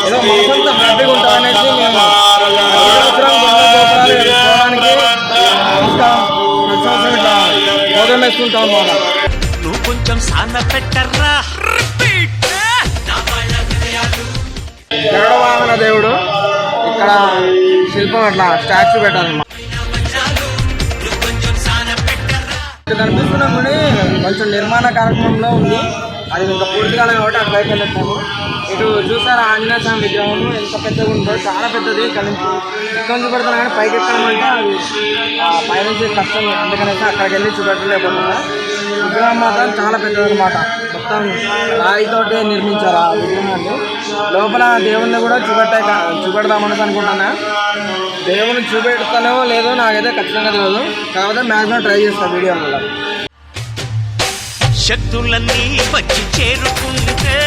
ఏదో మనసంతా హ్యాపీగా ఉంటుందనేసి మేము ప్రోగ్రామ్ వేసుకుంటాం అన్నమాట. నువ్వు కొంచెం సాన పెట్టర్రా. గరుడ వాహన దేవుడు ఇక్కడ శిల్పం అట్లా స్టాచ్యూ పెట్టాలన్నమాట. కనిపిస్తున్న గుడి కొంచెం నిర్మాణ కార్యక్రమంలో ఉంది. అది ఇంకా పూర్తి కాలేదు కాబట్టి అటువైపు వెళ్ళిస్తాము. ఇటు చూసారా ఆంజనేయ స్వామి విగ్రహం ఎంత పెద్దగా ఉందో, చాలా పెద్దది. ఇక్కడ నుంచి చూపెడుతున్నా కానీ పైకి ఎక్కడం అంటే అది పైనుంచి కష్టం, అందుకనేసి అక్కడికి వెళ్ళి చూపెట్టలేకపోతున్నా. విగ్రహం మాత్రం చాలా పెద్దది అనమాట. మొత్తం రాయితోటి నిర్మించారు ఆ విగ్రహాన్ని. లోపల దేవుణ్ణి కూడా చూపెడదామని అనుకుంటున్నా. దేవుని చూపెడతానో లేదో నాకైతే ఖచ్చితంగా తెలియదు, కాకపోతే మ్యాక్సిమం ట్రై చేస్తాను వీడియో వల్ల. శక్తులన్నీ వచ్చి చేరుకుంటే